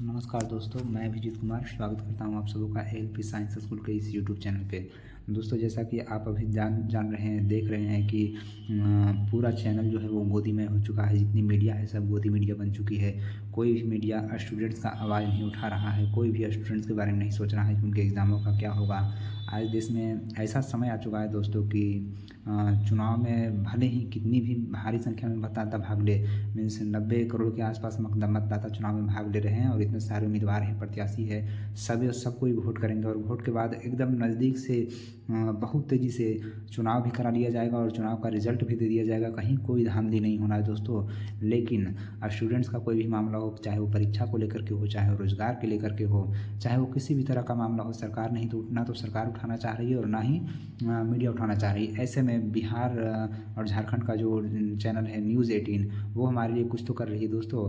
नमस्कार दोस्तों, मैं अभिजीत कुमार स्वागत करता हूं आप सबों का एलपी साइंस स्कूल के इस यूट्यूब चैनल पे। दोस्तों, जैसा कि आप अभी जान रहे हैं, देख रहे हैं कि पूरा चैनल जो है वो गोदी में हो चुका है। जितनी मीडिया है सब गोदी मीडिया बन चुकी है। कोई भी मीडिया स्टूडेंट्स का आवाज़ नहीं उठा रहा है। कोई भी स्टूडेंट्स के बारे में नहीं सोच रहा है कि उनके एग्ज़ामों का क्या होगा। आज देश में ऐसा समय आ चुका है दोस्तों कि चुनाव में भले ही कितनी भी भारी संख्या में मतदाता भाग ले, मीन्स 90 करोड़ के आसपास मतदाता चुनाव में भाग ले रहे हैं और इतने सारे उम्मीदवार हैं, प्रत्याशी है, सब कोई वोट करेंगे और वोट के बाद एकदम नज़दीक से बहुत तेज़ी से चुनाव भी करा लिया जाएगा और चुनाव का रिजल्ट भी दे दिया जाएगा। कहीं कोई धांधली नहीं होना है दोस्तों। लेकिन स्टूडेंट्स का कोई भी मामला हो, चाहे वो परीक्षा को लेकर के हो, चाहे वो रोजगार के लेकर के हो, चाहे वो किसी भी तरह का मामला हो, सरकार नहीं तो ना तो सरकार उठाना चाह रही है और ना ही मीडिया उठाना चाह रही है। ऐसे में बिहार और झारखंड का जो चैनल है न्यूज़ 18, वो हमारे लिए कुछ तो कर रही है दोस्तों।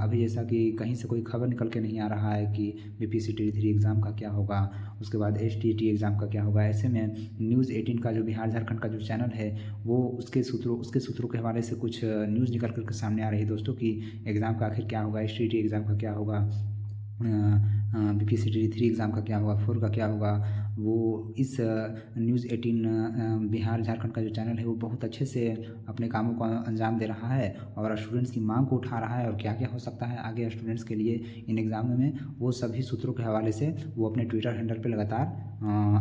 अभी जैसा कि कहीं से कोई खबर निकल के नहीं आ रहा है कि बीपीएससी टी 3 एग्ज़ाम का क्या होगा, उसके बाद एसटीईटी एग्ज़ाम का क्या होगा। ऐसे में न्यूज़ 18 का जो बिहार झारखंड का जो चैनल है वो उसके सूत्रों के हवाले से कुछ न्यूज़ निकल कर के सामने आ रही है दोस्तों कि एग्ज़ाम का आखिर क्या होगा, एसटीईटी एग्ज़ाम का क्या होगा, बीपीएससी टी 3 एग्ज़ाम का क्या होगा, 4 का क्या होगा। वो इस न्यूज़ 18 बिहार झारखंड का जो चैनल है वो बहुत अच्छे से अपने कामों को अंजाम दे रहा है और स्टूडेंट्स की मांग को उठा रहा है और क्या क्या हो सकता है आगे स्टूडेंट्स के लिए इन एग्ज़ाम में, वो सभी सूत्रों के हवाले से वो अपने ट्विटर हैंडल पे लगातार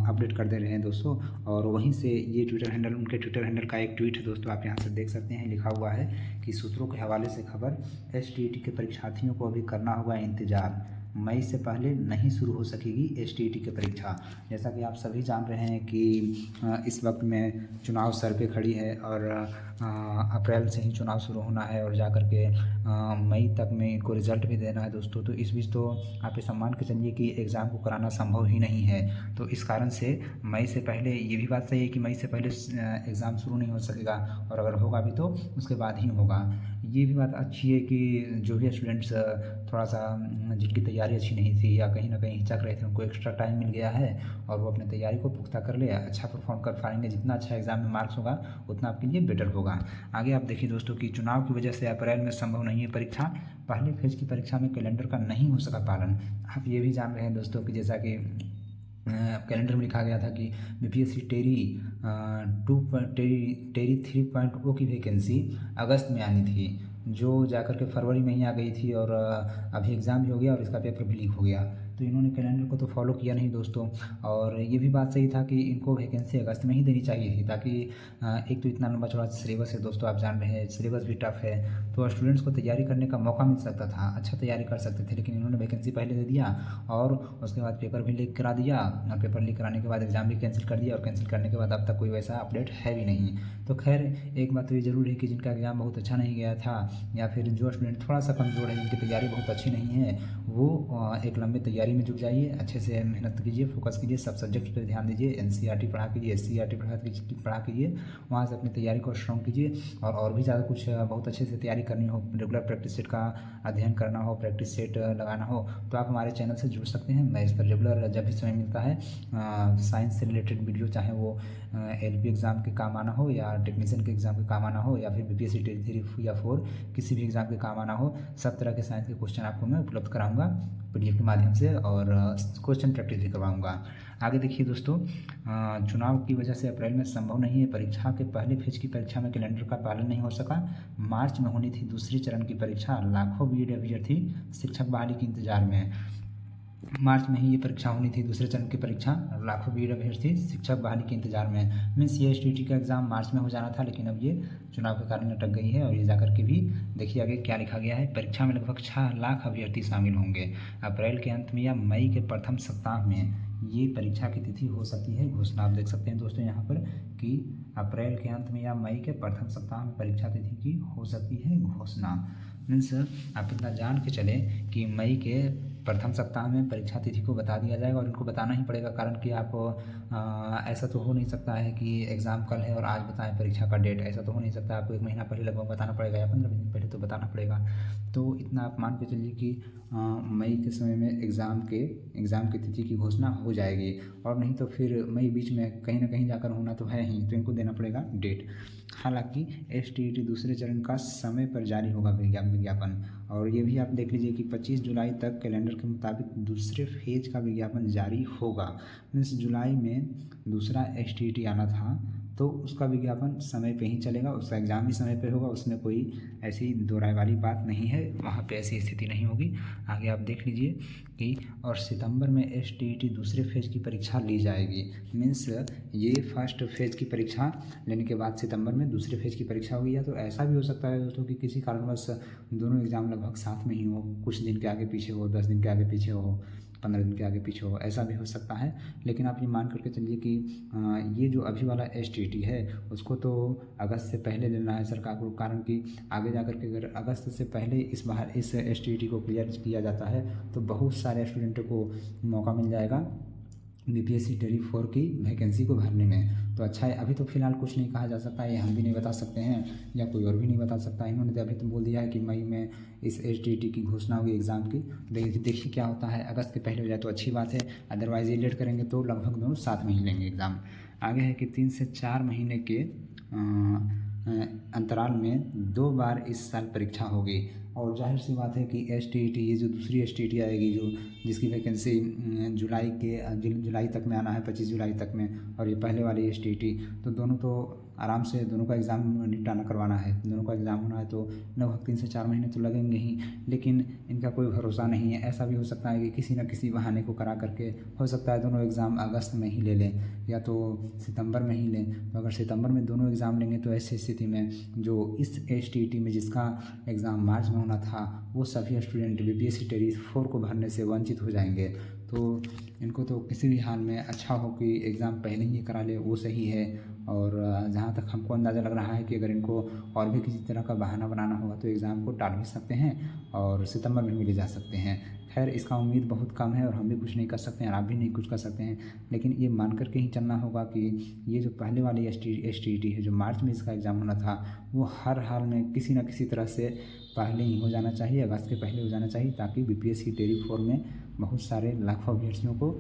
अपडेट कर दे रहे हैं दोस्तों। और वहीं से ये उनके ट्विटर हैंडल का एक ट्वीट है दोस्तों, आप यहाँ से देख सकते हैं, लिखा हुआ है कि सूत्रों के हवाले से खबर, एसटीईटी के परीक्षार्थियों को अभी करना होगा इंतजार, मई से पहले नहीं शुरू हो सकेगी एसटीईटी की परीक्षा। जैसा कि आप सभी जान रहे हैं कि इस वक्त में चुनाव सर पे खड़ी है और अप्रैल से ही चुनाव शुरू होना है और जाकर के मई तक में इनको रिज़ल्ट भी देना है दोस्तों। तो इस बीच तो आप ये सम्मान के चलिए कि एग्ज़ाम को कराना संभव ही नहीं है। तो इस कारण से मई से पहले, ये भी बात सही है कि मई से पहले एग्ज़ाम शुरू नहीं हो सकेगा और अगर होगा भी तो उसके बाद ही होगा। ये भी बात अच्छी है कि जो भी स्टूडेंट्स थोड़ा सा जिनकी तैयारी अच्छी नहीं थी या कहीं ना कहीं हिचक रहे थे, उनको एक्स्ट्रा टाइम मिल गया है और वो अपनी तैयारी को पुख्ता कर ले, अच्छा परफॉर्म कर पाएंगे। जितना अच्छा एग्ज़ाम में मार्क्स होगा उतना आपके लिए बेटर होगा। आगे आप देखिए दोस्तों कि चुनाव की वजह से अप्रैल में संभव नहीं है परीक्षा। पहले फेज की परीक्षा में कैलेंडर का नहीं हो सका पालन। आप ये भी जान रहे हैं दोस्तों कि जैसा कि कैलेंडर में लिखा गया था कि बीपीएससी टेरी 3.0 की वैकेंसी अगस्त में आनी थी, जो जाकर के फरवरी में ही आ गई थी और अभी एग्ज़ाम भी हो गया और इसका पेपर भी लीक हो गया। तो इन्होंने कैलेंडर को तो फॉलो किया नहीं दोस्तों। और ये भी बात सही था कि इनको वैकेंसी अगस्त में ही देनी चाहिए थी, ताकि एक तो इतना लंबा चौड़ा सिलेबस है दोस्तों, आप जान रहे हैं सिलेबस भी टफ है, तो स्टूडेंट्स को तैयारी करने का मौका मिल सकता था, अच्छा तैयारी कर सकते थे। लेकिन इन्होंने वैकेंसी पहले दे दिया और उसके बाद पेपर भी लीक करा दिया और पेपर लीक कराने के बाद एग्ज़ाम भी कैंसिल कर दिया और कैंसिल करने के बाद अब तक कोई वैसा अपडेट है भी नहीं। तो खैर, एक बात तो ये ज़रूर है कि जिनका एग्ज़ाम बहुत अच्छा नहीं गया था या फिर जो स्टूडेंट थोड़ा सा कमज़ोर है, जिनकी तैयारी बहुत अच्छी नहीं है, वो एक लंबी तैयारी में जुट जाइए, अच्छे से मेहनत कीजिए, फोकस कीजिए, सब सब्जेक्ट पर ध्यान दीजिए, एनसीईआरटी पढ़ा कीजिए, एससीईआरटी पढ़ा कीजिए, वहाँ से अपनी तैयारी को स्ट्रॉन्ग कीजिए। और भी ज़्यादा कुछ बहुत अच्छे से तैयारी करनी हो, रेगुलर प्रैक्टिस सेट का अध्ययन करना हो, प्रैक्टिस सेट लगाना हो, तो आप हमारे चैनल से जुड़ सकते हैं। मैं इस पर रेगुलर जब भी समय मिलता है साइंस से रिलेटेड वीडियो, चाहे वो एलपी एग्ज़ाम के काम आना हो या टेक्नीशियन के एग्ज़ाम के काम आना हो या फिर बीपीएससी टी 3 या 4 किसी भी एग्ज़ाम के काम आना हो, सब तरह के साइंस के क्वेश्चन आपको मैं उपलब्ध कराऊंगा पीडीएफ के माध्यम से और क्वेश्चन प्रैक्टिस भी करवाऊंगा। आगे देखिए दोस्तों, चुनाव की वजह से अप्रैल में संभव नहीं है परीक्षा के पहले फेज की परीक्षा में कैलेंडर का पालन नहीं हो सका। मार्च में होनी थी दूसरे चरण की परीक्षा, लाखों बीएड अभ्यर्थी शिक्षक बहाली के इंतजार में। मार्च में ही ये परीक्षा होनी थी, दूसरे चरण की परीक्षा, लाखों बीएड अभ्यर्थी शिक्षक बहाली के इंतजार में। मीन्स ये एसटीईटी का एग्ज़ाम मार्च में हो जाना था, लेकिन अब ये चुनाव के कारण अटक गई है। और ये जाकर के भी देखिए आगे क्या लिखा गया है, परीक्षा में लगभग 6 लाख अभ्यर्थी शामिल होंगे। अप्रैल के अंत में या मई के प्रथम सप्ताह में ये परीक्षा की तिथि हो सकती है घोषणा। आप देख सकते हैं दोस्तों यहाँ पर कि अप्रैल के अंत में या मई के प्रथम सप्ताह में परीक्षा तिथि की हो सकती है घोषणा। मीन्स आप इतना जान के चलें कि मई के प्रथम सप्ताह में परीक्षा तिथि को बता दिया जाएगा और इनको बताना ही पड़ेगा, कारण कि आप ऐसा तो हो नहीं सकता है कि एग्ज़ाम कल है और आज बताएं परीक्षा का डेट, ऐसा तो हो नहीं सकता। आपको 1 महीना पहले लगभग बताना पड़ेगा या 15 दिन पहले तो बताना पड़ेगा। तो इतना आप मान के चलिए कि मई के समय में एग्ज़ाम की तिथि की घोषणा हो जाएगी। और नहीं तो फिर मई बीच में कहीं ना कहीं जाकर होना तो है ही, तो इनको देना पड़ेगा डेट। हालांकि एसटीईटी दूसरे चरण का समय पर जारी होगा विज्ञापन और ये भी आप देख लीजिए कि 25 जुलाई तक कैलेंडर के मुताबिक दूसरे फेज का विज्ञापन जारी होगा। मीन्स जुलाई में दूसरा STT आना था तो उसका विज्ञापन समय पे ही चलेगा, उसका एग्ज़ाम भी समय पे होगा, उसमें कोई ऐसी दो राय वाली बात नहीं है, वहाँ पे ऐसी स्थिति नहीं होगी। आगे आप देख लीजिए कि और सितंबर में STT दूसरे फेज की परीक्षा ली जाएगी। मीन्स ये फर्स्ट फेज की परीक्षा लेने के बाद सितंबर में दूसरे फेज की परीक्षा होगी। या तो ऐसा भी हो सकता है दोस्तों कि किसी कारणवश दोनों एग्ज़ाम लगभग साथ में ही हो, कुछ दिन के आगे पीछे हो, 10 दिन के आगे पीछे हो, 15 दिन के आगे पीछे हो, ऐसा भी हो सकता है। लेकिन आप ये मान करके चलिए कि ये जो अभी वाला STT है उसको तो अगस्त से पहले लेना है सरकार को, कारण कि आगे जा कर के अगर अगस्त से पहले इस STT को क्लियर किया जाता है तो बहुत सारे स्टूडेंटों को मौका मिल जाएगा BPSC टेरी 4 की वैकेंसी को भरने में। तो अच्छा है, अभी तो फ़िलहाल कुछ नहीं कहा जा सकता है, ये हम भी नहीं बता सकते हैं या कोई और भी नहीं बता सकता। इन्होंने तो अभी तो बोल दिया है कि मई में इस STT की घोषणा होगी एग्ज़ाम की। देखिए क्या होता है, अगस्त के पहले हो जाए तो अच्छी बात है, अदरवाइज़ ये लेट करेंगे तो लगभग दोनों साथ में ही लेंगे एग्ज़ाम। आगे है कि 3 से 4 महीने के अंतराल में 2 बार इस साल परीक्षा होगी। और जाहिर सी बात है कि STT ये जो दूसरी STT आएगी जो जिसकी वैकेंसी जुलाई तक में आना है, 25 जुलाई तक में, और ये पहले वाली STT, तो दोनों तो आराम से दोनों का एग्ज़ाम निपटाना करवाना है, दोनों का एग्ज़ाम होना है तो लगभग 3 से 4 महीने तो लगेंगे ही। लेकिन इनका कोई भरोसा नहीं है, ऐसा भी हो सकता है कि किसी न किसी बहाने को करा करके हो सकता है दोनों एग्ज़ाम अगस्त में ही ले लें या तो सितंबर में ही लें। तो अगर सितंबर में दोनों एग्ज़ाम लेंगे तो ऐसी स्थिति में जो इस STT में जिसका एग्ज़ाम मार्च में होना था वो सभी स्टूडेंट BPSC टेरी 4 को भरने से वंचित हो जाएंगे। तो इनको तो किसी भी हाल में अच्छा हो कि एग्ज़ाम पहले ही करा ले, वो सही है। और जहाँ तक हमको अंदाज़ा लग रहा है कि अगर इनको और भी किसी तरह का बहाना बनाना होगा तो एग्ज़ाम को टाल भी सकते हैं और सितंबर में भी ले जा सकते हैं। खैर इसका उम्मीद बहुत कम है और हम भी कुछ नहीं कर सकते हैं, आप भी नहीं कुछ कर सकते हैं। लेकिन ये मान कर के ही चलना होगा कि ये जो पहले वाली STT है जो मार्च में इसका एग्ज़ाम होना था वो हर हाल में किसी न किसी तरह से पहले ही हो जाना चाहिए, अगस्त के पहले हो जाना चाहिए, ताकि BPSC टेरी 4 में बहुत सारे लाखों अभ्यर्थियों को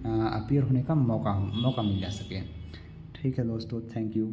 अपीयर होने का मौका मिल जा सके। ठीक है दोस्तों, थैंक यू।